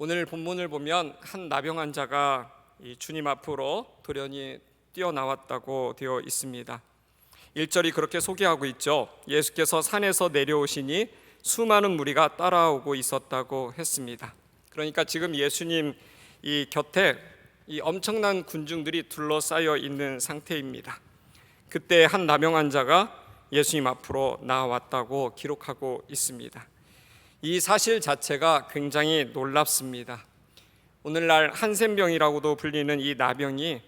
오늘 본문을 보면 한 나병 환자가 이 주님 앞으로 돌연히 뛰어나왔다고 되어 있습니다. 1절이 그렇게 소개하고 있죠. 예수께서 산에서 내려오시니 수많은 무리가 따라오고 있었다고 했습니다. 그러니까 지금 예수님 이 곁에 이 엄청난 군중들이 둘러싸여 있는 상태입니다. 그때 한 나병 환자가 예수님 앞으로 나왔다고 기록하고 있습니다. 이 사실 자체가 굉장히 놀랍습니다. 오늘날 한센병이라고도 불리는 이 나병이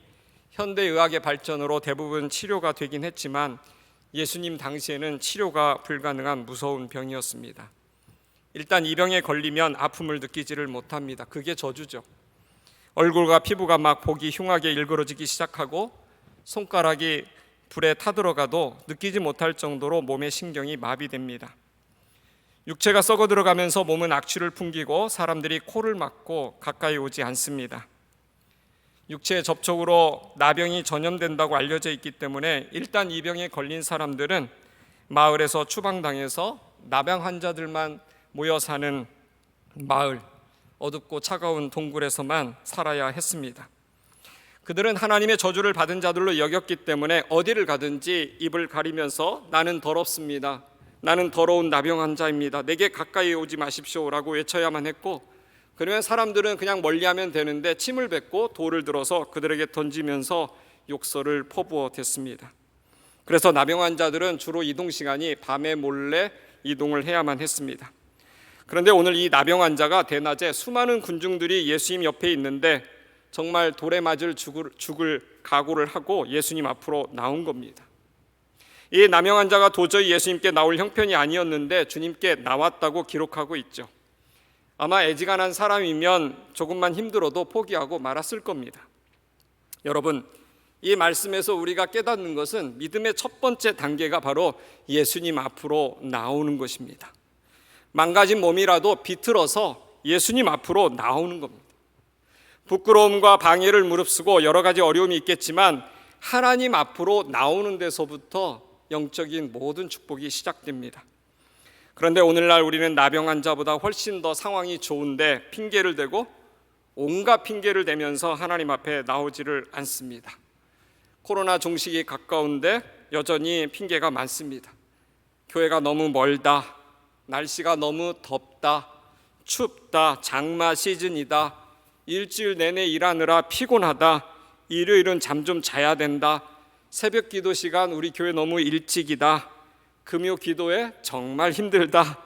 현대의학의 발전으로 대부분 치료가 되긴 했지만 예수님 당시에는 치료가 불가능한 무서운 병이었습니다. 일단 이 병에 걸리면 아픔을 느끼지를 못합니다. 그게 저주죠. 얼굴과 피부가 막 보기 흉하게 일그러지기 시작하고 손가락이 불에 타들어가도 느끼지 못할 정도로 몸의 신경이 마비됩니다. 육체가 썩어 들어가면서 몸은 악취를 풍기고 사람들이 코를 막고 가까이 오지 않습니다. 육체의 접촉으로 나병이 전염된다고 알려져 있기 때문에 일단 이 병에 걸린 사람들은 마을에서 추방당해서 나병 환자들만 모여 사는 마을, 어둡고 차가운 동굴에서만 살아야 했습니다. 그들은 하나님의 저주를 받은 자들로 여겼기 때문에 어디를 가든지 입을 가리면서 나는 더럽습니다, 나는 더러운 나병 환자입니다, 내게 가까이 오지 마십시오라고 외쳐야만 했고, 그러면 사람들은 그냥 멀리하면 되는데 침을 뱉고 돌을 들어서 그들에게 던지면서 욕설을 퍼부어 댔습니다. 그래서 나병 환자들은 주로 이동 시간이 밤에 몰래 이동을 해야만 했습니다. 그런데 오늘 이 나병 환자가 대낮에 수많은 군중들이 예수님 옆에 있는데 정말 돌에 맞을 죽을 각오를 하고 예수님 앞으로 나온 겁니다. 이 나병 환자가 도저히 예수님께 나올 형편이 아니었는데 주님께 나왔다고 기록하고 있죠. 아마 애지간한 사람이면 조금만 힘들어도 포기하고 말았을 겁니다. 여러분, 이 말씀에서 우리가 깨닫는 것은 믿음의 첫 번째 단계가 바로 예수님 앞으로 나오는 것입니다. 망가진 몸이라도 비틀어서 예수님 앞으로 나오는 겁니다. 부끄러움과 방해를 무릅쓰고 여러 가지 어려움이 있겠지만 하나님 앞으로 나오는 데서부터 영적인 모든 축복이 시작됩니다. 그런데 오늘날 우리는 나병 환자보다 훨씬 더 상황이 좋은데 핑계를 대고 온갖 핑계를 대면서 하나님 앞에 나오지를 않습니다. 코로나 종식이 가까운데 여전히 핑계가 많습니다. 교회가 너무 멀다, 날씨가 너무 덥다, 춥다, 장마 시즌이다, 일주일 내내 일하느라 피곤하다, 일요일은 잠 좀 자야 된다, 새벽 기도 시간 우리 교회 너무 일찍이다, 금요 기도에 정말 힘들다,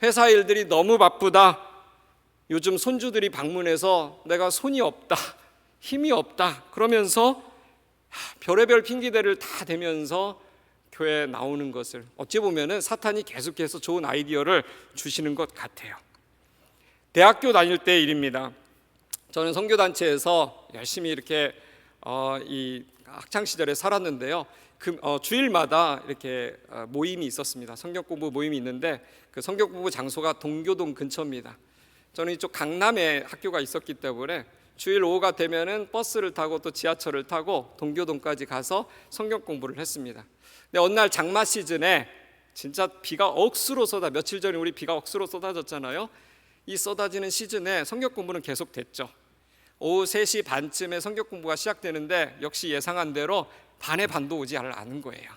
회사 일들이 너무 바쁘다, 요즘 손주들이 방문해서 내가 손이 없다, 힘이 없다, 그러면서 별의별 핑계대를 다 대면서 교회에 나오는 것을 어찌 보면 사탄이 계속해서 좋은 아이디어를 주시는 것 같아요. 대학교 다닐 때 일입니다. 저는 선교단체에서 열심히 이렇게 이 학창시절에 살았는데요. 주일마다 이렇게 모임이 있었습니다. 성경공부 모임이 있는데 그 성경공부 장소가 동교동 근처입니다. 저는 이쪽 강남에 학교가 있었기 때문에 주일 오후가 되면은 버스를 타고 또 지하철을 타고 동교동까지 가서 성경공부를 했습니다. 근데 어느 날 장마 시즌에 진짜 비가 억수로 며칠 전에 우리 비가 억수로 쏟아졌잖아요. 이 쏟아지는 시즌에 성경공부는 계속 됐죠. 오후 3시 반쯤에 성경공부가 시작되는데 역시 예상한 대로 반의 반도 오지 않은 거예요.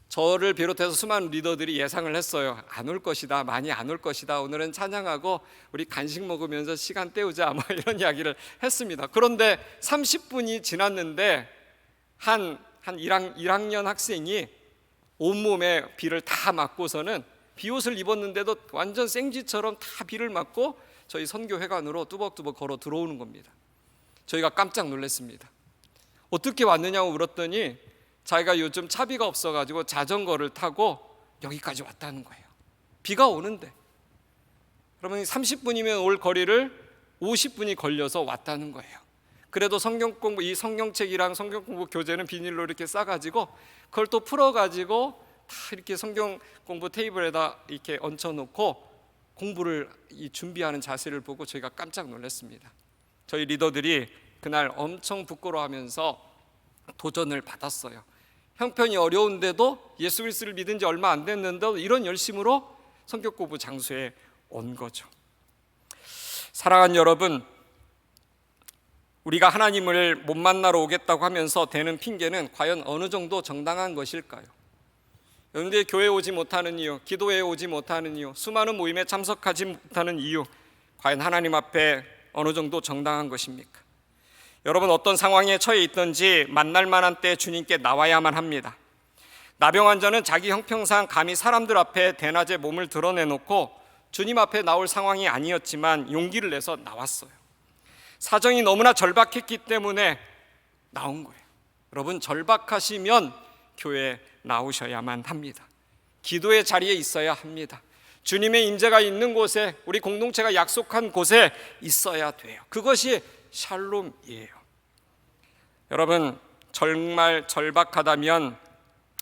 저를 비롯해서 수많은 리더들이 예상을 했어요. 안 올 것이다, 많이 안 올 것이다, 오늘은 찬양하고 우리 간식 먹으면서 시간 때우자, 뭐 이런 이야기를 했습니다. 그런데 30분이 지났는데 한 1학년 학생이 온몸에 비를 다 맞고서는 비옷을 입었는데도 완전 생쥐처럼 다 비를 맞고 저희 선교회관으로 뚜벅뚜벅 걸어 들어오는 겁니다. 저희가 깜짝 놀랐습니다. 어떻게 왔느냐고 물었더니 자기가 요즘 차비가 없어가지고 자전거를 타고 여기까지 왔다는 거예요. 비가 오는데. 그러면 30분이면 올 거리를 50분이 걸려서 왔다는 거예요. 그래도 성경공부, 이 성경책이랑 성경공부 교재는 비닐로 이렇게 싸가지고 그걸 또 풀어가지고 다 이렇게 성경공부 테이블에다 이렇게 얹혀놓고 공부를 준비하는 자세를 보고 저희가 깜짝 놀랐습니다. 저희 리더들이 그날 엄청 부끄러워하면서 도전을 받았어요. 형편이 어려운데도 예수 그리스도를 믿은 지 얼마 안 됐는데 이런 열심으로 성경 공부 장소에 온 거죠. 사랑하는 여러분, 우리가 하나님을 못 만나러 오겠다고 하면서 대는 핑계는 과연 어느 정도 정당한 것일까요? 여러분들이 교회에 오지 못하는 이유, 기도회에 오지 못하는 이유, 수많은 모임에 참석하지 못하는 이유, 과연 하나님 앞에 어느 정도 정당한 것입니까? 여러분, 어떤 상황에 처해 있든지 만날 만한 때 주님께 나와야만 합니다. 나병 환자는 자기 형평상 감히 사람들 앞에 대낮에 몸을 드러내놓고 주님 앞에 나올 상황이 아니었지만 용기를 내서 나왔어요. 사정이 너무나 절박했기 때문에 나온 거예요. 여러분, 절박하시면 교회에 나오셔야만 합니다. 기도의 자리에 있어야 합니다. 주님의 임재가 있는 곳에, 우리 공동체가 약속한 곳에 있어야 돼요. 그것이 샬롬이에요. 여러분, 정말 절박하다면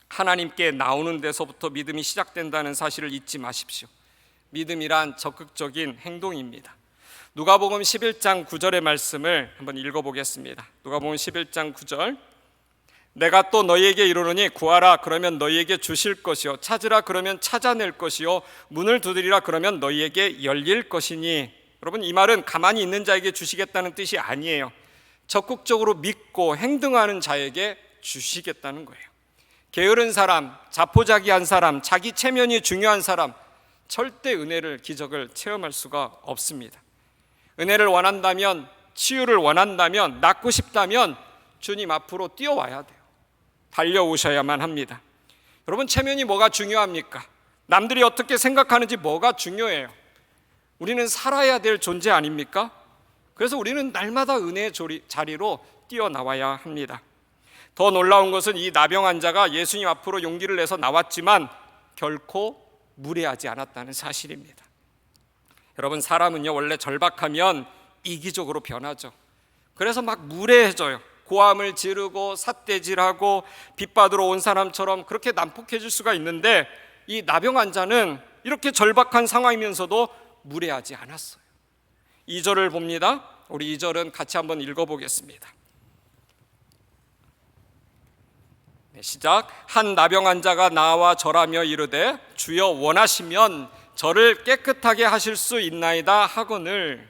하나님께 나오는 데서부터 믿음이 시작된다는 사실을 잊지 마십시오. 믿음이란 적극적인 행동입니다. 누가복음 11장 9절의 말씀을 한번 읽어보겠습니다. 누가복음 11장 9절, 내가 또 너희에게 이르노니 구하라 그러면 너희에게 주실 것이요 찾으라 그러면 찾아낼 것이요 문을 두드리라 그러면 너희에게 열릴 것이니. 여러분, 이 말은 가만히 있는 자에게 주시겠다는 뜻이 아니에요. 적극적으로 믿고 행동하는 자에게 주시겠다는 거예요. 게으른 사람, 자포자기한 사람, 자기 체면이 중요한 사람, 절대 은혜를, 기적을 체험할 수가 없습니다. 은혜를 원한다면, 치유를 원한다면, 낫고 싶다면 주님 앞으로 뛰어와야 돼요. 달려오셔야만 합니다. 여러분, 체면이 뭐가 중요합니까? 남들이 어떻게 생각하는지 뭐가 중요해요? 우리는 살아야 될 존재 아닙니까? 그래서 우리는 날마다 은혜의 자리로 뛰어나와야 합니다. 더 놀라운 것은 이 나병 환자가 예수님 앞으로 용기를 내서 나왔지만 결코 무례하지 않았다는 사실입니다. 여러분, 사람은요 원래 절박하면 이기적으로 변하죠. 그래서 막 무례해져요. 고함을 지르고 삿대질하고 빚받으러 온 사람처럼 그렇게 난폭해질 수가 있는데, 이 나병 환자는 이렇게 절박한 상황이면서도 무례하지 않았어요. 2절을 봅니다. 우리 2절은 같이 한번 읽어보겠습니다. 시작. 한 나병 환자가 나와 절하며 이르되 주여 원하시면 저를 깨끗하게 하실 수 있나이다 하거늘.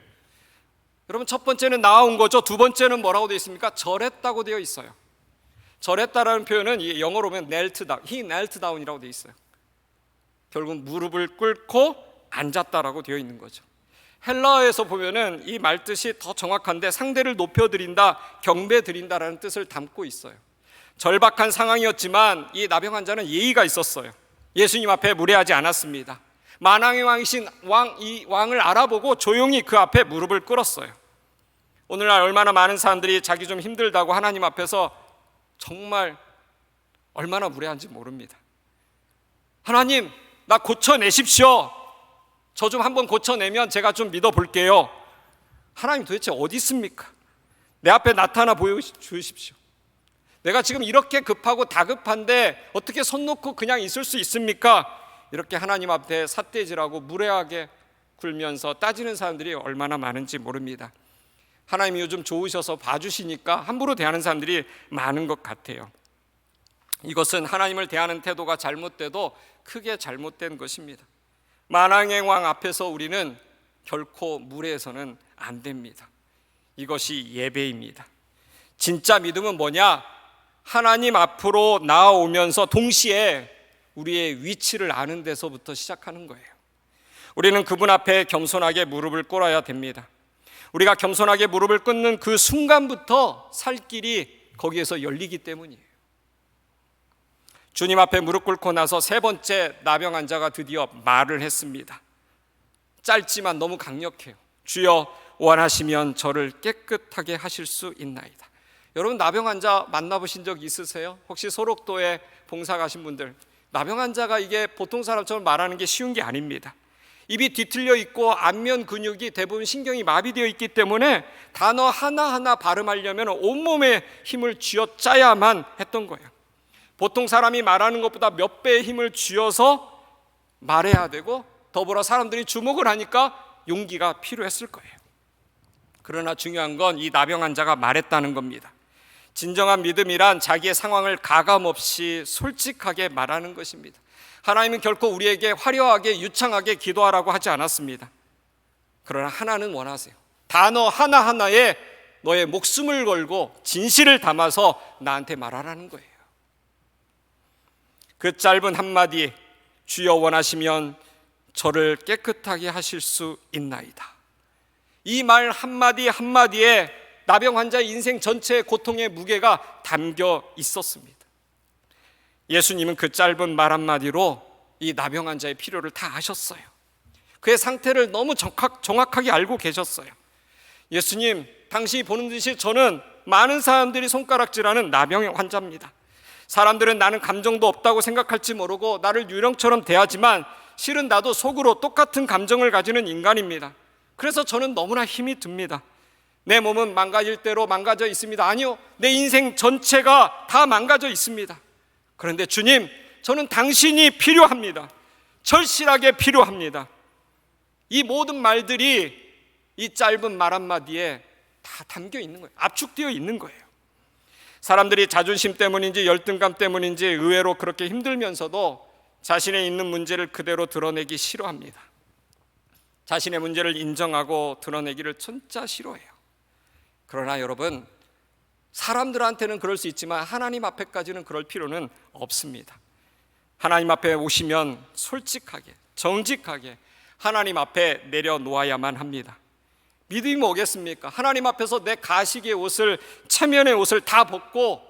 여러분, 첫 번째는 나아온 거죠. 두 번째는 뭐라고 되어 있습니까? 절했다고 되어 있어요. 절했다라는 표현은 영어로 보면 knelt down, he knelt down이라고 되어 있어요. 결국 무릎을 꿇고 앉았다라고 되어 있는 거죠. 헬라어에서 보면은 이 말뜻이 더 정확한데 상대를 높여드린다, 경배드린다라는 뜻을 담고 있어요. 절박한 상황이었지만 이 나병 환자는 예의가 있었어요. 예수님 앞에 무례하지 않았습니다. 만왕의 왕이신 이 왕을 알아보고 조용히 그 앞에 무릎을 꿇었어요. 오늘날 얼마나 많은 사람들이 자기 좀 힘들다고 하나님 앞에서 정말 얼마나 무례한지 모릅니다. 하나님, 나 고쳐내십시오. 저 좀 한번 고쳐내면 제가 좀 믿어볼게요. 하나님 도대체 어디 있습니까? 내 앞에 나타나 보여주십시오. 내가 지금 이렇게 급하고 다급한데 어떻게 손 놓고 그냥 있을 수 있습니까? 이렇게 하나님 앞에 삿대질하고 무례하게 굴면서 따지는 사람들이 얼마나 많은지 모릅니다. 하나님이 요즘 좋으셔서 봐주시니까 함부로 대하는 사람들이 많은 것 같아요. 이것은 하나님을 대하는 태도가 잘못돼도 크게 잘못된 것입니다. 만왕의 왕 앞에서 우리는 결코 무례해서는 안 됩니다. 이것이 예배입니다. 진짜 믿음은 뭐냐? 하나님 앞으로 나아오면서 동시에 우리의 위치를 아는 데서부터 시작하는 거예요. 우리는 그분 앞에 겸손하게 무릎을 꿇어야 됩니다. 우리가 겸손하게 무릎을 꿇는 그 순간부터 살 길이 거기에서 열리기 때문이에요. 주님 앞에 무릎 꿇고 나서 세 번째 나병 환자가 드디어 말을 했습니다. 짧지만 너무 강력해요. 주여 원하시면 저를 깨끗하게 하실 수 있나이다. 여러분, 나병 환자 만나보신 적 있으세요? 혹시 소록도에 봉사 가신 분들, 나병 환자가 이게 보통 사람처럼 말하는 게 쉬운 게 아닙니다. 입이 뒤틀려 있고 안면 근육이 대부분 신경이 마비되어 있기 때문에 단어 하나하나 발음하려면 온몸에 힘을 쥐어짜야만 했던 거예요. 보통 사람이 말하는 것보다 몇 배의 힘을 쥐어서 말해야 되고 더불어 사람들이 주목을 하니까 용기가 필요했을 거예요. 그러나 중요한 건 이 나병 환자가 말했다는 겁니다. 진정한 믿음이란 자기의 상황을 가감없이 솔직하게 말하는 것입니다. 하나님은 결코 우리에게 화려하게 유창하게 기도하라고 하지 않았습니다. 그러나 하나는 원하세요. 단어 하나하나에 너의 목숨을 걸고 진실을 담아서 나한테 말하라는 거예요. 그 짧은 한마디, 주여 원하시면 저를 깨끗하게 하실 수 있나이다. 이 말 한마디 한마디에 나병 환자의 인생 전체의 고통의 무게가 담겨 있었습니다. 예수님은 그 짧은 말 한마디로 이 나병 환자의 필요를 다 아셨어요. 그의 상태를 너무 정확하게 알고 계셨어요. 예수님, 당신이 보는 듯이 저는 많은 사람들이 손가락질하는 나병 환자입니다. 사람들은 나는 감정도 없다고 생각할지 모르고 나를 유령처럼 대하지만 실은 나도 속으로 똑같은 감정을 가지는 인간입니다. 그래서 저는 너무나 힘이 듭니다. 내 몸은 망가질 대로 망가져 있습니다. 아니요, 내 인생 전체가 다 망가져 있습니다. 그런데 주님, 저는 당신이 필요합니다. 절실하게 필요합니다. 이 모든 말들이 이 짧은 말 한마디에 다 담겨 있는 거예요. 압축되어 있는 거예요. 사람들이 자존심 때문인지 열등감 때문인지 의외로 그렇게 힘들면서도 자신의 있는 문제를 그대로 드러내기 싫어합니다. 자신의 문제를 인정하고 드러내기를 진짜 싫어해요. 그러나 여러분, 사람들한테는 그럴 수 있지만 하나님 앞에까지는 그럴 필요는 없습니다. 하나님 앞에 오시면 솔직하게, 정직하게 하나님 앞에 내려놓아야만 합니다. 믿음이 뭐겠습니까? 하나님 앞에서 내 가식의 옷을, 체면의 옷을 다 벗고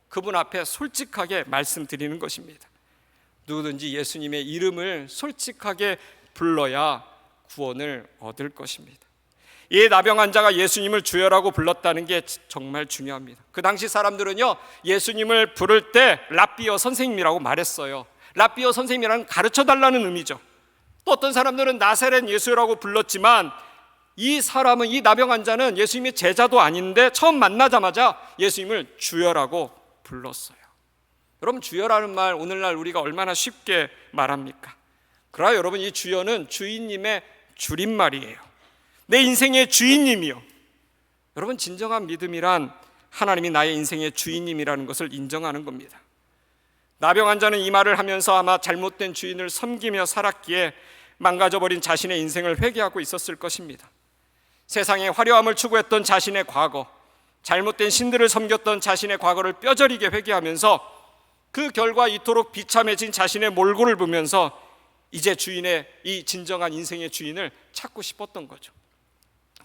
그분 앞에 솔직하게 말씀드리는 것입니다. 누구든지 예수님의 이름을 솔직하게 불러야 구원을 얻을 것입니다. 이 나병 환자가 예수님을 주여라고 불렀다는 게 정말 중요합니다. 그 당시 사람들은요, 예수님을 부를 때 랍비어 선생님이라고 말했어요. 랍비어 선생님이라는 가르쳐달라는 의미죠. 또 어떤 사람들은 나사렛 예수라고 불렀지만 이 사람은, 이 나병 환자는 예수님의 제자도 아닌데 처음 만나자마자 예수님을 주여라고 불렀어요. 여러분, 주여라는 말 오늘날 우리가 얼마나 쉽게 말합니까? 그러나 여러분, 이 주여는 주인님의 줄임말이에요. 내 인생의 주인님이요. 여러분, 진정한 믿음이란 하나님이 나의 인생의 주인님이라는 것을 인정하는 겁니다. 나병 환자는 이 말을 하면서 아마 잘못된 주인을 섬기며 살았기에 망가져버린 자신의 인생을 회개하고 있었을 것입니다. 세상의 화려함을 추구했던 자신의 과거, 잘못된 신들을 섬겼던 자신의 과거를 뼈저리게 회개하면서 그 결과 이토록 비참해진 자신의 몰골을 보면서 이제 주인의, 이 진정한 인생의 주인을 찾고 싶었던 거죠.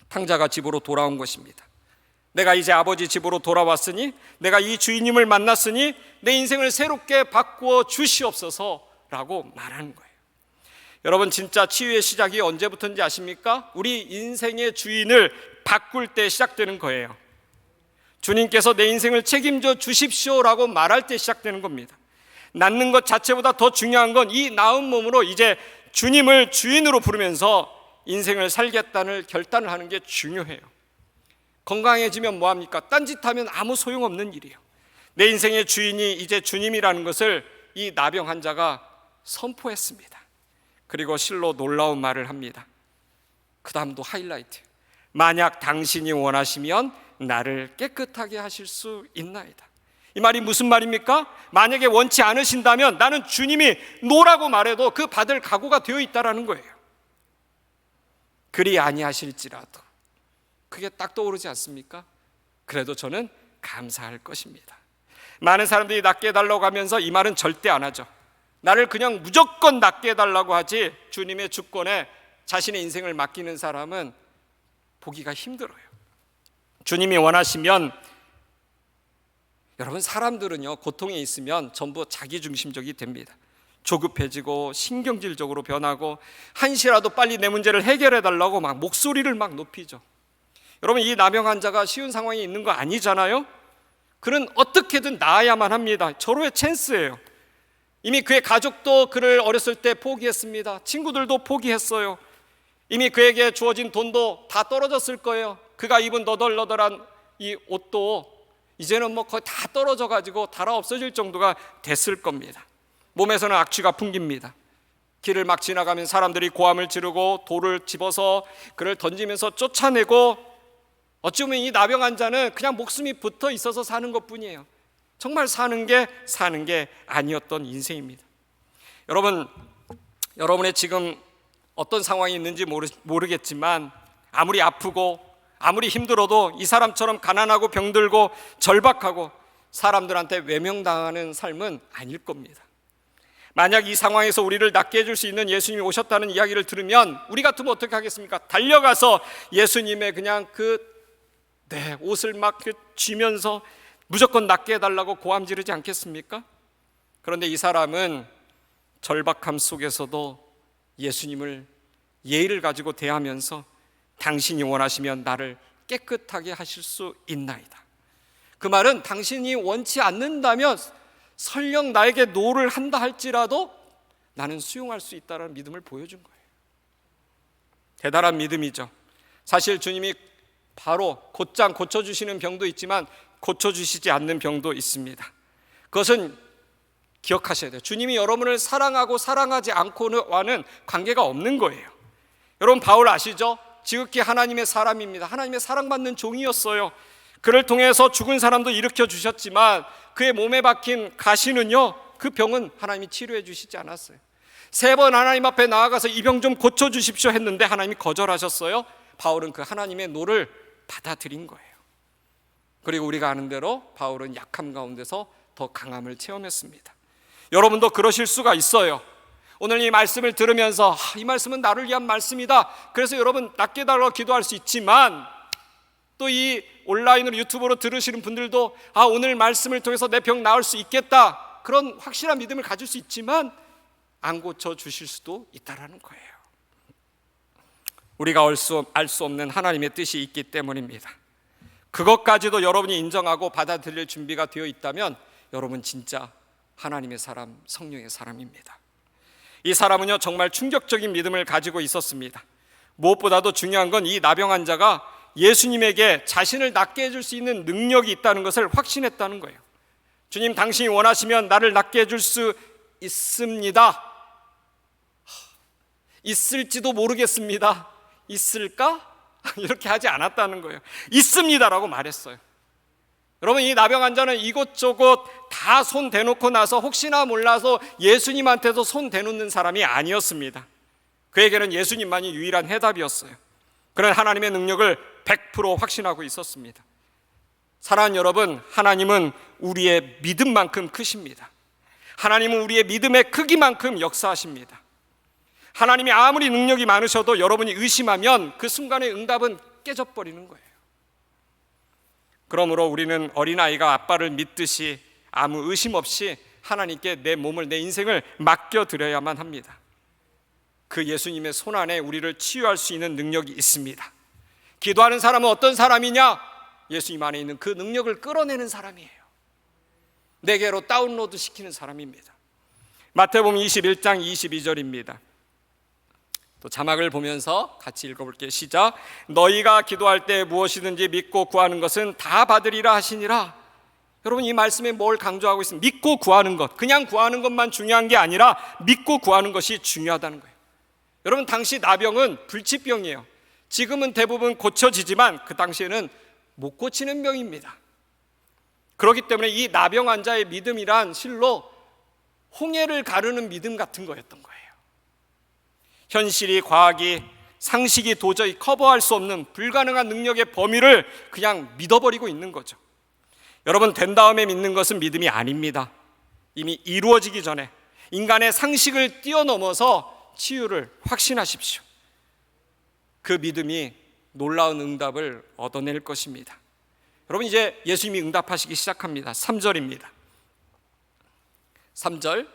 탕자가 집으로 돌아온 것입니다. 내가 이제 아버지 집으로 돌아왔으니, 내가 이 주인님을 만났으니 내 인생을 새롭게 바꾸어 주시옵소서라고 말하는 거예요. 여러분, 진짜 치유의 시작이 언제부터인지 아십니까? 우리 인생의 주인을 바꿀 때 시작되는 거예요. 주님께서 내 인생을 책임져 주십시오라고 말할 때 시작되는 겁니다. 낫는 것 자체보다 더 중요한 건 이 나은 몸으로 이제 주님을 주인으로 부르면서 인생을 살겠다는 결단을 하는 게 중요해요. 건강해지면 뭐합니까? 딴짓하면 아무 소용없는 일이에요. 내 인생의 주인이 이제 주님이라는 것을 이 나병 환자가 선포했습니다. 그리고 실로 놀라운 말을 합니다. 그 다음도 하이라이트. 만약 당신이 원하시면 나를 깨끗하게 하실 수 있나이다. 이 말이 무슨 말입니까? 만약에 원치 않으신다면 나는 주님이 노라고 말해도 그 받을 각오가 되어 있다라는 거예요. 그리 아니하실지라도. 그게 딱 떠오르지 않습니까? 그래도 저는 감사할 것입니다. 많은 사람들이 낫게 해달라고 하면서 이 말은 절대 안 하죠. 나를 그냥 무조건 낫게 해달라고 하지 주님의 주권에 자신의 인생을 맡기는 사람은 보기가 힘들어요. 주님이 원하시면, 여러분, 사람들은요, 고통에 있으면 전부 자기중심적이 됩니다. 조급해지고 신경질적으로 변하고 한시라도 빨리 내 문제를 해결해달라고 막 목소리를 막 높이죠. 여러분, 이 나병 환자가 쉬운 상황에 있는 거 아니잖아요. 그는 어떻게든 나아야만 합니다. 절호의 찬스예요. 이미 그의 가족도 그를 어렸을 때 포기했습니다. 친구들도 포기했어요. 이미 그에게 주어진 돈도 다 떨어졌을 거예요. 그가 입은 너덜너덜한 이 옷도 이제는 뭐 거의 다 떨어져 가지고 달아 없어질 정도가 됐을 겁니다. 몸에서는 악취가 풍깁니다. 길을 막 지나가면 사람들이 고함을 지르고 돌을 집어서 그를 던지면서 쫓아내고, 어찌 보면 이 나병 환자는 그냥 목숨이 붙어 있어서 사는 것뿐이에요. 정말 사는 게 아니었던 인생입니다. 여러분, 여러분의 지금 어떤 상황이 있는지 모르겠지만 아무리 아프고 아무리 힘들어도 이 사람처럼 가난하고 병들고 절박하고 사람들한테 외면당하는 삶은 아닐 겁니다. 만약 이 상황에서 우리를 낫게 해줄 수 있는 예수님이 오셨다는 이야기를 들으면 우리 같으면 어떻게 하겠습니까? 달려가서 예수님의 그냥 옷을 막 쥐면서 무조건 낫게 해달라고 고함 지르지 않겠습니까? 그런데 이 사람은 절박함 속에서도 예수님을 예의를 가지고 대하면서 당신이 원하시면 나를 깨끗하게 하실 수 있나이다. 그 말은 당신이 원치 않는다면 설령 나에게 노를 한다 할지라도 나는 수용할 수 있다는 믿음을 보여준 거예요. 대단한 믿음이죠. 사실 주님이 바로 곧장 고쳐주시는 병도 있지만 고쳐주시지 않는 병도 있습니다. 그것은 기억하셔야 돼요. 주님이 여러분을 사랑하고 사랑하지 않고와는 관계가 없는 거예요. 여러분 바울 아시죠? 지극히 하나님의 사람입니다. 하나님의 사랑받는 종이었어요. 그를 통해서 죽은 사람도 일으켜 주셨지만 그의 몸에 박힌 가시는요, 그 병은 하나님이 치료해 주시지 않았어요. 3번 하나님 앞에 나아가서 이 병 좀 고쳐주십시오 했는데 하나님이 거절하셨어요. 바울은 그 하나님의 노를 받아들인 거예요. 그리고 우리가 아는 대로 바울은 약함 가운데서 더 강함을 체험했습니다. 여러분도 그러실 수가 있어요. 오늘 이 말씀을 들으면서 이 말씀은 나를 위한 말씀이다, 그래서 여러분 낫게 달라고 기도할 수 있지만, 또 이 온라인으로 유튜브로 들으시는 분들도 오늘 말씀을 통해서 내 병 나을 수 있겠다, 그런 확실한 믿음을 가질 수 있지만 안 고쳐주실 수도 있다라는 거예요. 우리가 알 수 없는 하나님의 뜻이 있기 때문입니다. 그것까지도 여러분이 인정하고 받아들일 준비가 되어 있다면 여러분 진짜 하나님의 사람, 성령의 사람입니다. 이 사람은요 정말 충격적인 믿음을 가지고 있었습니다. 무엇보다도 중요한 건 이 나병 환자가 예수님에게 자신을 낫게 해줄 수 있는 능력이 있다는 것을 확신했다는 거예요. 주님, 당신이 원하시면 나를 낫게 해줄 수 있습니다. 있을지도 모르겠습니다. 있을까? 이렇게 하지 않았다는 거예요. 있습니다라고 말했어요. 여러분, 이 나병 환자는 이곳저곳 다 손 대놓고 나서 혹시나 몰라서 예수님한테도 손 대놓는 사람이 아니었습니다. 그에게는 예수님만이 유일한 해답이었어요. 그런 하나님의 능력을 100% 확신하고 있었습니다. 사랑하는 여러분, 하나님은 우리의 믿음만큼 크십니다. 하나님은 우리의 믿음의 크기만큼 역사하십니다. 하나님이 아무리 능력이 많으셔도 여러분이 의심하면 그 순간의 응답은 깨져버리는 거예요. 그러므로 우리는 어린아이가 아빠를 믿듯이 아무 의심 없이 하나님께 내 몸을, 내 인생을 맡겨드려야만 합니다. 그 예수님의 손 안에 우리를 치유할 수 있는 능력이 있습니다. 기도하는 사람은 어떤 사람이냐? 예수님 안에 있는 그 능력을 끌어내는 사람이에요. 내게로 다운로드 시키는 사람입니다. 마태복음 21장 22절입니다. 또 자막을 보면서 같이 읽어볼게요. 시작. 너희가 기도할 때 무엇이든지 믿고 구하는 것은 다 받으리라 하시니라. 여러분, 이 말씀에 뭘 강조하고 있습니까? 믿고 구하는 것, 그냥 구하는 것만 중요한 게 아니라 믿고 구하는 것이 중요하다는 거예요. 여러분, 당시 나병은 불치병이에요. 지금은 대부분 고쳐지지만 그 당시에는 못 고치는 병입니다. 그렇기 때문에 이 나병 환자의 믿음이란 실로 홍해를 가르는 믿음 같은 거였던 거예요. 현실이, 과학이, 상식이 도저히 커버할 수 없는 불가능한 능력의 범위를 그냥 믿어버리고 있는 거죠. 여러분, 된 다음에 믿는 것은 믿음이 아닙니다. 이미 이루어지기 전에 인간의 상식을 뛰어넘어서 치유를 확신하십시오. 그 믿음이 놀라운 응답을 얻어낼 것입니다. 여러분, 이제 예수님이 응답하시기 시작합니다. 3절입니다. 3절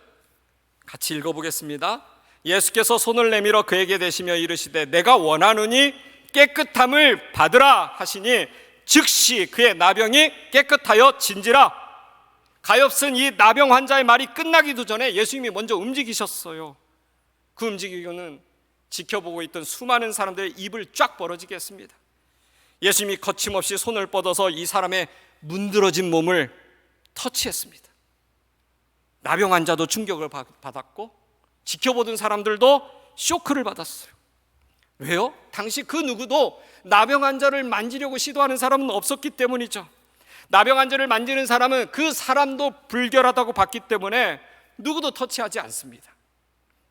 같이 읽어보겠습니다. 예수께서 손을 내밀어 그에게 대시며 이르시되 내가 원하노니 깨끗함을 받으라 하시니 즉시 그의 나병이 깨끗하여 진지라. 가엾은 이 나병 환자의 말이 끝나기도 전에 예수님이 먼저 움직이셨어요. 그 움직이고는 지켜보고 있던 수많은 사람들의 입을 쫙 벌어지게 했습니다. 예수님이 거침없이 손을 뻗어서 이 사람의 문드러진 몸을 터치했습니다. 나병 환자도 충격을 받았고 지켜보던 사람들도 쇼크를 받았어요. 왜요? 당시 그 누구도 나병 환자를 만지려고 시도하는 사람은 없었기 때문이죠. 나병 환자를 만지는 사람은 그 사람도 불결하다고 봤기 때문에 누구도 터치하지 않습니다.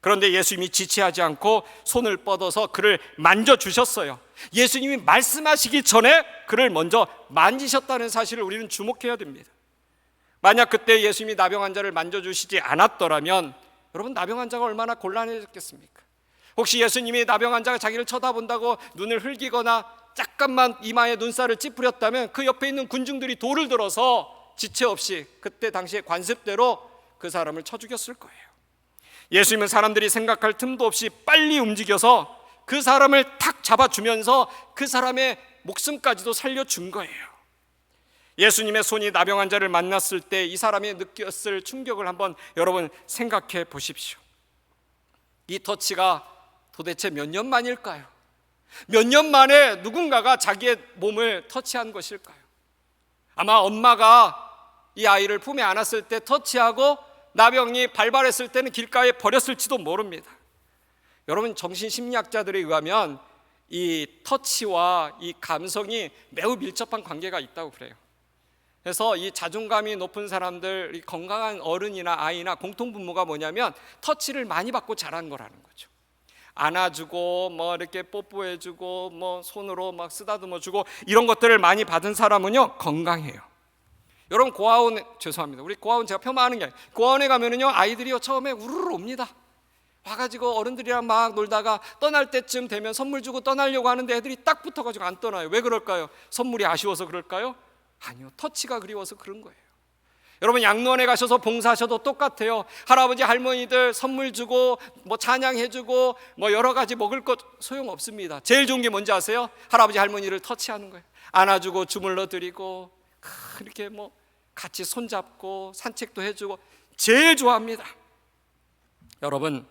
그런데 예수님이 지체하지 않고 손을 뻗어서 그를 만져주셨어요. 예수님이 말씀하시기 전에 그를 먼저 만지셨다는 사실을 우리는 주목해야 됩니다. 만약 그때 예수님이 나병 환자를 만져주시지 않았더라면 여러분, 나병 환자가 얼마나 곤란해졌겠습니까? 혹시 예수님이 나병 환자가 자기를 쳐다본다고 눈을 흘기거나 잠깐만 이마에 눈살을 찌푸렸다면 그 옆에 있는 군중들이 돌을 들어서 지체 없이 그때 당시의 관습대로 그 사람을 쳐 죽였을 거예요. 예수님은 사람들이 생각할 틈도 없이 빨리 움직여서 그 사람을 탁 잡아주면서 그 사람의 목숨까지도 살려준 거예요. 예수님의 손이 나병 환자를 만났을 때 이 사람이 느꼈을 충격을 한번 여러분 생각해 보십시오. 이 터치가 도대체 몇 년 만일까요? 몇 년 만에 누군가가 자기의 몸을 터치한 것일까요? 아마 엄마가 이 아이를 품에 안았을 때 터치하고 나병이 발발했을 때는 길가에 버렸을지도 모릅니다. 여러분, 정신심리학자들에 의하면 이 터치와 이 감성이 매우 밀접한 관계가 있다고 그래요. 그래서 이 자존감이 높은 사람들, 이 건강한 어른이나 아이나 공통분모가 뭐냐면 터치를 많이 받고 자란 거라는 거죠. 안아주고 뭐 이렇게 뽀뽀해주고 뭐 손으로 막 쓰다듬어주고 이런 것들을 많이 받은 사람은요 건강해요. 여러분, 고아원, 죄송합니다, 우리 고아원 제가 폄하하는 게 아니에요. 고아원에 가면은요 아이들이요 처음에 우르르 옵니다. 와가지고 어른들이랑 막 놀다가 떠날 때쯤 되면 선물 주고 떠나려고 하는데 애들이 딱 붙어가지고 안 떠나요. 왜 그럴까요? 선물이 아쉬워서 그럴까요? 아니요, 터치가 그리워서 그런 거예요. 여러분, 양로원에 가셔서 봉사하셔도 똑같아요. 할아버지 할머니들 선물 주고 뭐 찬양해주고 뭐 여러 가지 먹을 것 소용없습니다. 제일 좋은 게 뭔지 아세요? 할아버지 할머니를 터치하는 거예요. 안아주고 주물러 드리고 이렇게 뭐 같이 손잡고 산책도 해주고 제일 좋아합니다. 여러분,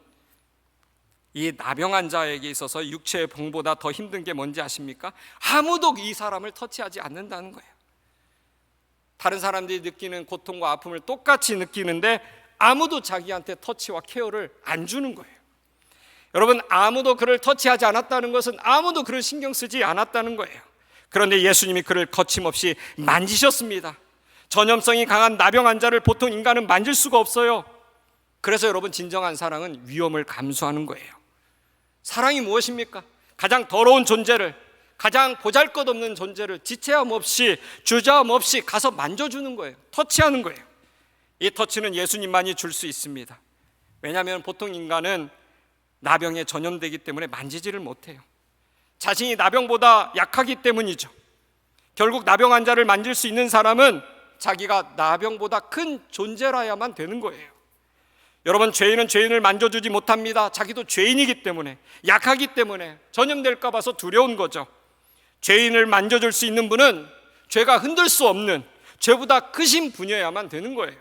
이 나병 환자에게 있어서 육체의 병보다 더 힘든 게 뭔지 아십니까? 아무도 이 사람을 터치하지 않는다는 거예요. 다른 사람들이 느끼는 고통과 아픔을 똑같이 느끼는데 아무도 자기한테 터치와 케어를 안 주는 거예요. 여러분, 아무도 그를 터치하지 않았다는 것은 아무도 그를 신경 쓰지 않았다는 거예요. 그런데 예수님이 그를 거침없이 만지셨습니다. 전염성이 강한 나병 환자를 보통 인간은 만질 수가 없어요. 그래서 여러분, 진정한 사랑은 위험을 감수하는 거예요. 사랑이 무엇입니까? 가장 더러운 존재를, 가장 보잘것없는 존재를 지체함 없이 주저함 없이 가서 만져주는 거예요. 터치하는 거예요. 이 터치는 예수님만이 줄 수 있습니다. 왜냐하면 보통 인간은 나병에 전염되기 때문에 만지지를 못해요. 자신이 나병보다 약하기 때문이죠. 결국 나병 환자를 만질 수 있는 사람은 자기가 나병보다 큰 존재라야만 되는 거예요. 여러분, 죄인은 죄인을 만져주지 못합니다. 자기도 죄인이기 때문에, 약하기 때문에 전염될까 봐서 두려운 거죠. 죄인을 만져줄 수 있는 분은 죄가 흔들 수 없는 죄보다 크신 분이어야만 되는 거예요.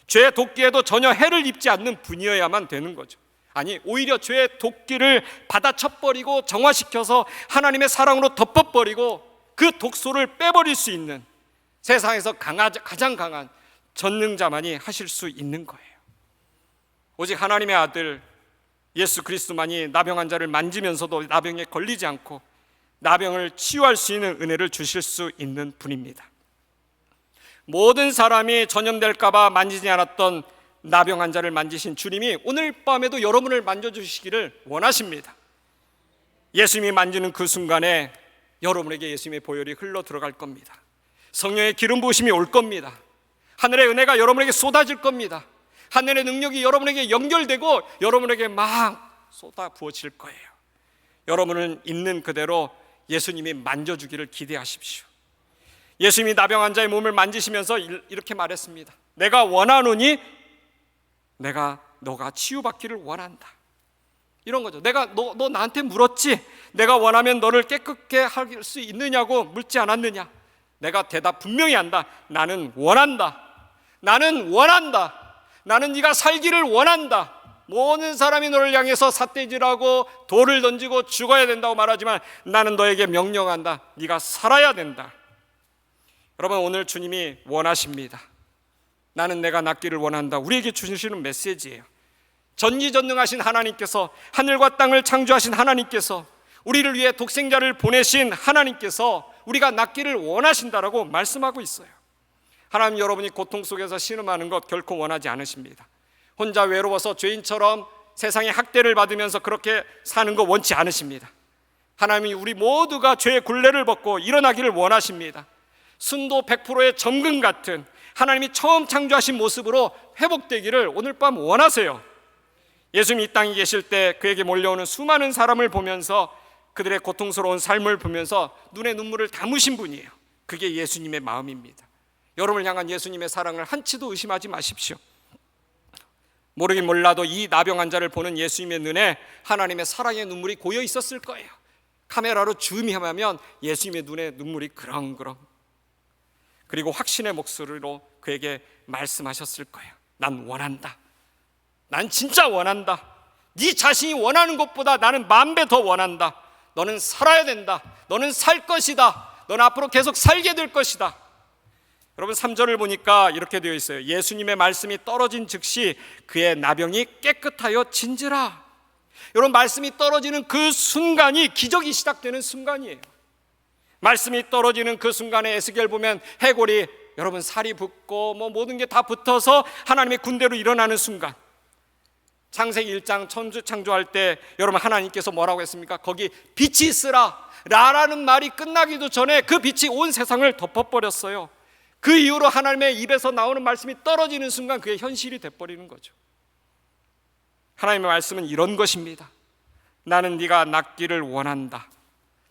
죄의 도끼에도 전혀 해를 입지 않는 분이어야만 되는 거죠. 아니, 오히려 죄의 도끼를 받아쳐버리고 정화시켜서 하나님의 사랑으로 덮어버리고 그 독소를 빼버릴 수 있는 세상에서 가장 강한 전능자만이 하실 수 있는 거예요. 오직 하나님의 아들 예수 그리스도만이 나병 환자를 만지면서도 나병에 걸리지 않고 나병을 치유할 수 있는 은혜를 주실 수 있는 분입니다. 모든 사람이 전염될까 봐 만지지 않았던 나병 환자를 만지신 주님이 오늘 밤에도 여러분을 만져주시기를 원하십니다. 예수님이 만지는 그 순간에 여러분에게 예수님의 보혈이 흘러 들어갈 겁니다. 성령의 기름 부으심이 올 겁니다. 하늘의 은혜가 여러분에게 쏟아질 겁니다. 하늘의 능력이 여러분에게 연결되고 여러분에게 막 쏟아 부어질 거예요. 여러분은 있는 그대로 예수님이 만져주기를 기대하십시오. 예수님이 나병 환자의 몸을 만지시면서 이렇게 말했습니다. 내가 원하노니 내가 너가 치유받기를 원한다. 이런 거죠. 내가 너 나한테 물었지? 내가 원하면 너를 깨끗게 할 수 있느냐고 묻지 않았느냐? 내가 대답 분명히 한다. 나는 원한다. 나는 원한다. 나는 네가 살기를 원한다. 모든 사람이 너를 향해서 삿대질하고 돌을 던지고 죽어야 된다고 말하지만 나는 너에게 명령한다. 네가 살아야 된다. 여러분, 오늘 주님이 원하십니다. 나는 내가 낫기를 원한다. 우리에게 주시는 메시지예요. 전지전능하신 하나님께서, 하늘과 땅을 창조하신 하나님께서, 우리를 위해 독생자를 보내신 하나님께서 우리가 낫기를 원하신다라고 말씀하고 있어요. 하나님, 여러분이 고통 속에서 신음하는 것 결코 원하지 않으십니다. 혼자 외로워서 죄인처럼 세상의 학대를 받으면서 그렇게 사는 거 원치 않으십니다. 하나님이 우리 모두가 죄의 굴레를 벗고 일어나기를 원하십니다. 순도 100%의 정금 같은 하나님이 처음 창조하신 모습으로 회복되기를 오늘 밤 원하세요. 예수님이 이 땅에 계실 때 그에게 몰려오는 수많은 사람을 보면서 그들의 고통스러운 삶을 보면서 눈에 눈물을 담으신 분이에요. 그게 예수님의 마음입니다. 여러분을 향한 예수님의 사랑을 한치도 의심하지 마십시오. 모르긴 몰라도 이 나병 환자를 보는 예수님의 눈에 하나님의 사랑의 눈물이 고여 있었을 거예요. 카메라로 줌하면 예수님의 눈에 눈물이 그렁그렁. 그리고 확신의 목소리로 그에게 말씀하셨을 거예요. 난 원한다. 난 진짜 원한다. 네 자신이 원하는 것보다 나는 10,000배 더 원한다. 너는 살아야 된다. 너는 살 것이다. 너는 앞으로 계속 살게 될 것이다. 여러분 3절을 보니까 이렇게 되어 있어요. 예수님의 말씀이 떨어진 즉시 그의 나병이 깨끗하여 진지라. 여러분 말씀이 떨어지는 그 순간이 기적이 시작되는 순간이에요. 말씀이 떨어지는 그 순간에 에스겔 보면 해골이 여러분 살이 붙고 모든 게 다 붙어서 하나님의 군대로 일어나는 순간, 창세기 1장 천주 창조할 때 여러분 하나님께서 뭐라고 했습니까? 거기 빛이 있으라 라라는 말이 끝나기도 전에 그 빛이 온 세상을 덮어버렸어요. 그 이후로 하나님의 입에서 나오는 말씀이 떨어지는 순간 그게 현실이 돼버리는 거죠. 하나님의 말씀은 이런 것입니다. 나는 네가 낫기를 원한다.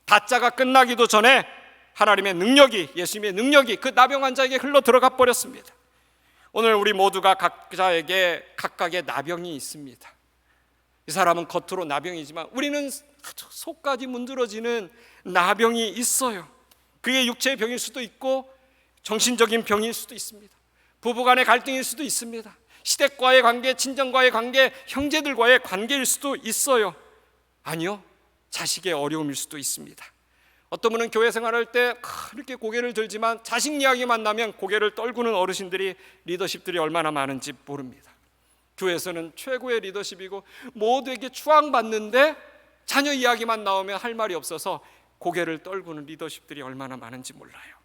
다짜가 끝나기도 전에 하나님의 능력이, 예수님의 능력이 그 나병 환자에게 흘러 들어가 버렸습니다. 오늘 우리 모두가 각자에게 각각의 나병이 있습니다. 이 사람은 겉으로 나병이지만 우리는 속까지 문드러지는 나병이 있어요. 그게 육체의 병일 수도 있고 정신적인 병일 수도 있습니다. 부부간의 갈등일 수도 있습니다. 시댁과의 관계, 친정과의 관계, 형제들과의 관계일 수도 있어요. 아니요, 자식의 어려움일 수도 있습니다. 어떤 분은 교회 생활할 때 이렇게 고개를 들지만 자식 이야기만 나면 고개를 떨구는 어르신들이, 리더십들이 얼마나 많은지 모릅니다. 교회에서는 최고의 리더십이고 모두에게 추앙받는데 자녀 이야기만 나오면 할 말이 없어서 고개를 떨구는 리더십들이 얼마나 많은지 몰라요.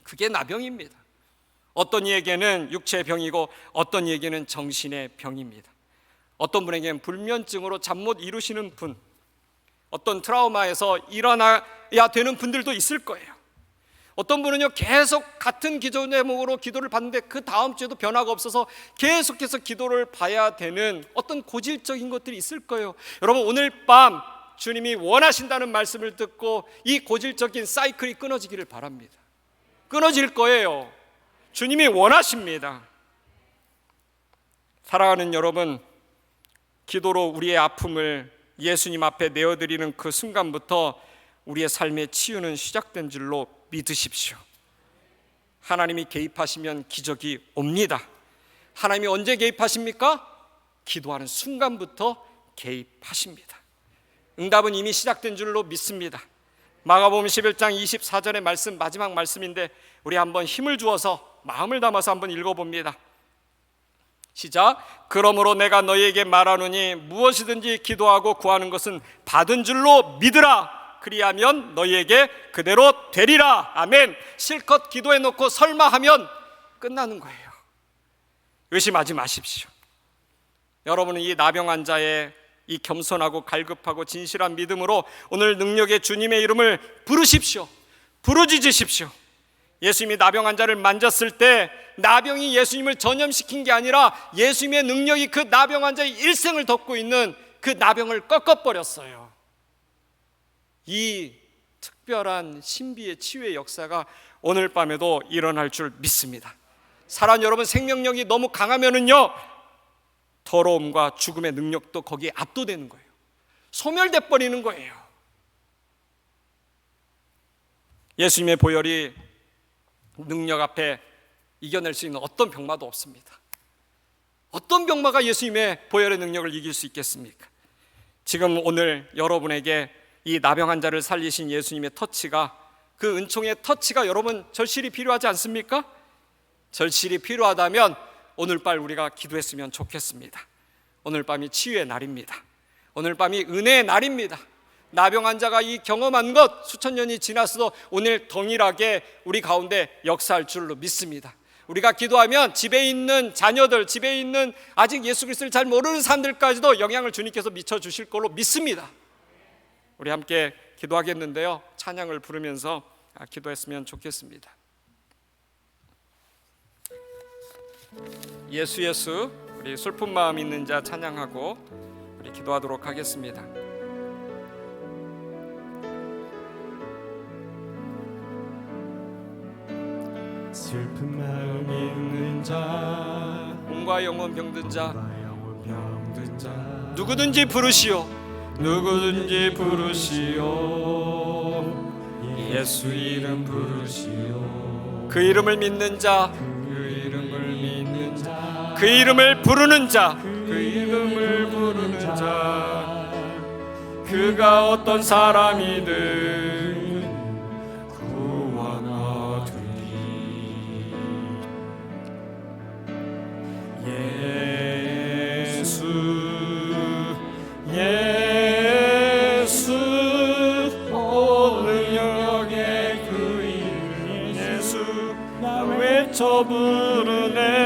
그게 나병입니다. 어떤 이에게는 육체의 병이고 어떤 이에게는 정신의 병입니다. 어떤 분에게는 불면증으로 잠 못 이루시는 분, 어떤 트라우마에서 일어나야 되는 분들도 있을 거예요. 어떤 분은요 계속 같은 기도 제목으로 기도를 받는데 그 다음 주에도 변화가 없어서 계속해서 기도를 봐야 되는 어떤 고질적인 것들이 있을 거예요. 여러분 오늘 밤 주님이 원하신다는 말씀을 듣고 이 고질적인 사이클이 끊어지기를 바랍니다. 끊어질 거예요. 주님이 원하십니다. 사랑하는 여러분, 기도로 우리의 아픔을 예수님 앞에 내어드리는 그 순간부터 우리의 삶의 치유는 시작된 줄로 믿으십시오. 하나님이 개입하시면 기적이 옵니다. 하나님이 언제 개입하십니까? 기도하는 순간부터 개입하십니다. 응답은 이미 시작된 줄로 믿습니다. 마가복음 11장 24절의 말씀, 마지막 말씀인데 우리 한번 힘을 주어서 마음을 담아서 한번 읽어봅니다. 시작. 그러므로 내가 너희에게 말하노니 무엇이든지 기도하고 구하는 것은 받은 줄로 믿으라. 그리하면 너희에게 그대로 되리라. 아멘. 실컷 기도해 놓고 설마 하면 끝나는 거예요. 의심하지 마십시오. 여러분은 이 나병 환자의 이 겸손하고 갈급하고 진실한 믿음으로 오늘 능력의 주님의 이름을 부르십시오. 부르짖으십시오. 예수님이 나병 환자를 만졌을 때 나병이 예수님을 전염시킨 게 아니라 예수님의 능력이 그 나병 환자의 일생을 덮고 있는 그 나병을 꺾어버렸어요. 이 특별한 신비의 치유의 역사가 오늘 밤에도 일어날 줄 믿습니다. 사랑 여러분, 생명력이 너무 강하면은요 더러움과 죽음의 능력도 거기에 압도되는 거예요. 소멸돼 버리는 거예요. 예수님의 보혈이 능력 앞에 이겨낼 수 있는 어떤 병마도 없습니다. 어떤 병마가 예수님의 보혈의 능력을 이길 수 있겠습니까? 지금 오늘 여러분에게 이 나병 환자를 살리신 예수님의 터치가, 그 은총의 터치가 여러분 절실히 필요하지 않습니까? 절실히 필요하다면 오늘 밤 우리가 기도했으면 좋겠습니다. 오늘 밤이 치유의 날입니다. 오늘 밤이 은혜의 날입니다. 나병 환자가 이 경험한 것 수천 년이 지났어도 오늘 동일하게 우리 가운데 역사할 줄로 믿습니다. 우리가 기도하면 집에 있는 자녀들, 집에 있는 아직 예수 그리스도를 잘 모르는 사람들까지도 영향을 주님께서 미쳐주실 걸로 믿습니다. 우리 함께 기도하겠는데요, 찬양을 부르면서 기도했으면 좋겠습니다. 예수 예수, 우리 슬픈 마음 있는 자 찬양하고 우리 기도하도록 하겠습니다. 슬픈 마음 있는 자, 몸과 영혼 병든 자, 누구든지 부르시오, 누구든지 부르시오, 예수 이름 부르시오. 그 이름을 믿는 자, 그 이름을 믿는 자, 그 이름을 부르는 자, 그 이름을 부르는 자, 그가 어떤 사람이든 구원 얻으리. 예수 예수 온 능력의 그 이름 예수 나 외쳐 부르네.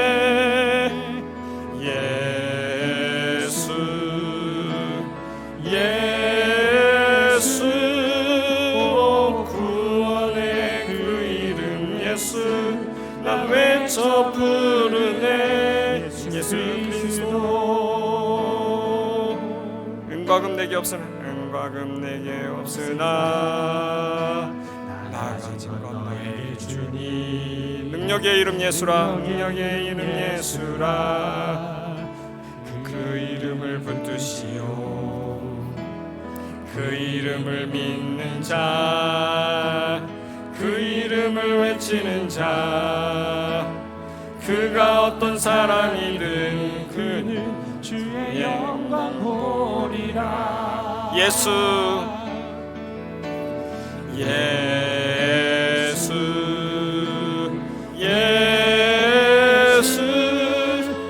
예수 예수 구원의 그 이름 예수 나 외쳐 부르네. 예수 그리스도 은과 금 내게 없으나, 은과 금 내게 없으나 나 가진 건 너의 주니. 능력의 이름 예수라, 능력의 이름 예수라, 그 이름을 붙드시오. 그 이름을 믿는 자, 그 이름을 외치는 자, 그가 어떤 사람이든 그는 주의 영광 보리라. 예수 예수 예수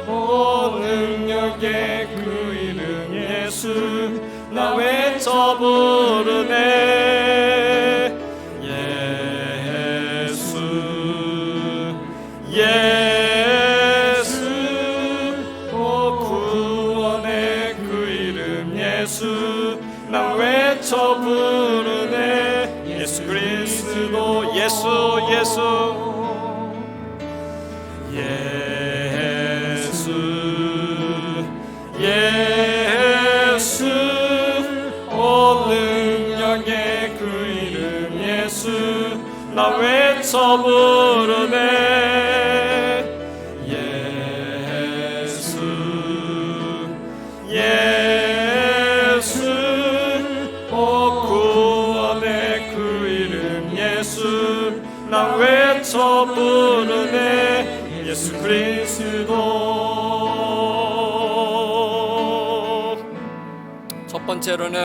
온 능력의 그 이름 예수 나 외쳐 부르네. 예수 예수 구원의 그 이름 예수 나 외쳐 부르네. 예수 그리스도 예수 예수 예수 예수 온 능력의 그 이름 예수 나 외쳐 부르네. 예수 예수 구원의 그 이름 예수 나 외쳐 부르네. 예수 그리스도. 첫 번째로는